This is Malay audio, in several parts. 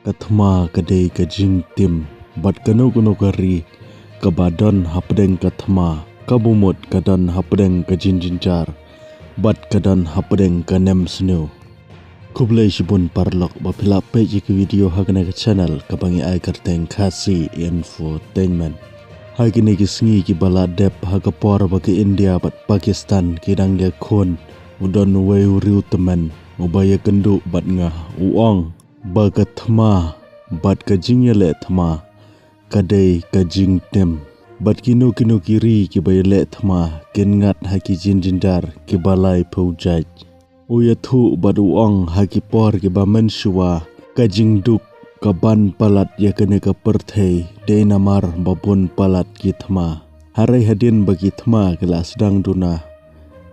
Kathma kadai kajing tim bat kanu kari kabadon hapdeng kathma kabumut kadon hapdeng kajinjinjar bat kadon hapdeng kanem snu kublai shibun parlok bapila page ke video hagna ke channel kabangi ai karteng khasi infotainment hagini kisngi ki bala dep hagapor bagi India bat Pakistan kidang ya khon udon wei riu teman ubaya kendu bat ngah uong baga thma bat kajing le thma kadai kajing tem bat kinu kiri ki bay le thma kingat haki jinjindar ki balai pujaj uya thu bat uong haki por ki ba menshua kajing duk kaban palat ya kene ka perthei de namar babun palat ki thma harai hadin bagi thma kala sedang duna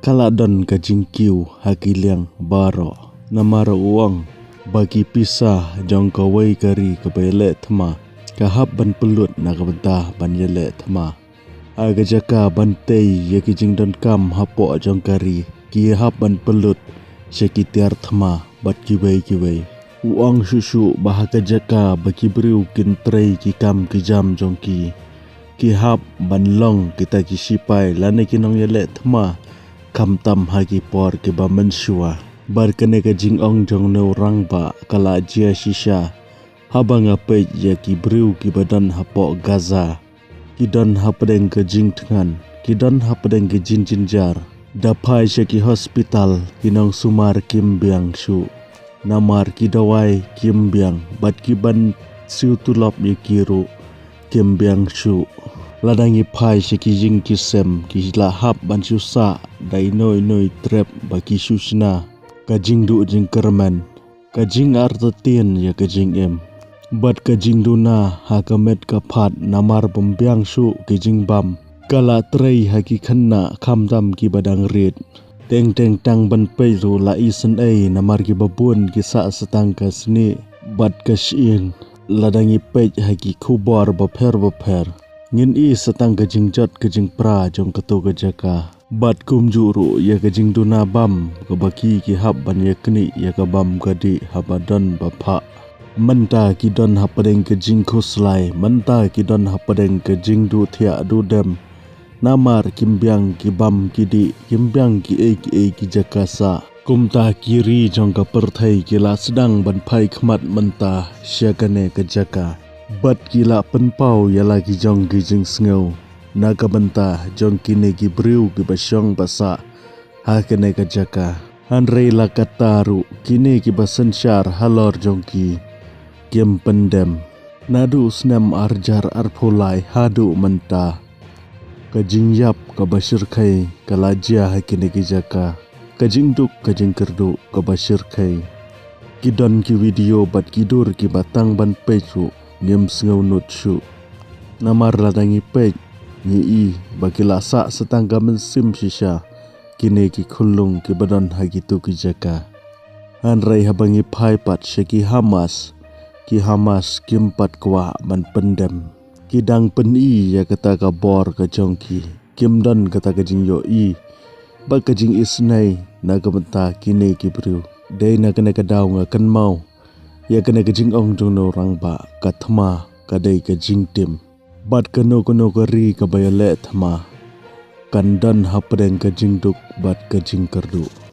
kala don kajing kiu haki liang baro namar uong bagi pisah jong kawai kari kabele thma kahap ban pelut na kabentah ban yele thma aga jaka ban tei yaki jing don kam hapo jong kari ki hap ban pelut sekitiar thma bat kiwei uang susu bahaka jaka baki briu kin trei ki kam ki jam jong ki hap ban long kita ki sipai lane kinong yele thma kam tam hagi por ki ba mensua bar kene ka jing ong jong no rang ba kala jia shisha habang ape ya ki briu ki badan hapo gaza ki don hapdeng ka jing tngan ki don hapdeng ki jinjinjar dapai ki hospital kinong sumar kimbyang shu namar ki dawai kimbyang bat ki ban siu tulop ye kiru kimbyang shu ladangi pai ki jing ki sem ki la hap ban susa dai noi trap baki susna kajing du jing kerman kajing artatien ya kajing em bat kajing duna hakamet kapat namar pembiang su kajing bam kala trei haki khanna khamdam ki badang rit teng tang ban peiru la isen ei namar ki babun ki sa setang kasni bat kasing ladangi pej haki khubor bapher ngin i setang kajing jot kajing pra jong katu kajaka bat kumjuru ya kajing duna bam kabaki ki hab ban yakni ya kabam gadi habadon bapha menta ki don hapadeng kajing khuslai menta ki don hapadeng kajing du thia du dem namar kimbyang ki bam kidi kimbyang ki ki jakasa kumta kiri jong ka perthai ki la sedang ban phai khmat menta syagane ka jaka bat ki la penpau ya lagi jong ki jing sngau naga benta jong kine ki briu ki basyong basa hakane ka jaka hanrei la kataru kine ki basensyar halor jong ki kem pendem nadu snam arjar arpulai hadu menta kajing yap ka basir khai kalajia hakine ki jaka kajing duk kajing kerdu ka basir khai kidon ki video bat kidur ki batang ban pechu ngem sngau nut shu namar ladangi pej ni i bagi lasa setangga mensim shisha kine ki khulung ki badon hagitu ki jaka hanrai habangi phai pat sheki hamas kimpat kwa ban pendem kidang pen i ya kata ka bor ka jongki kimdon kata ka jing yo i ba ka jing isnai na ka benta kine ki bru dei na kene ka daw nga kan mau ya kene ka jing ong jong no rang ba ka thma ka dei ka jing tim bat kano kari ka bayale thma kandan hapdeng ka jing duk bat ka jing kerdu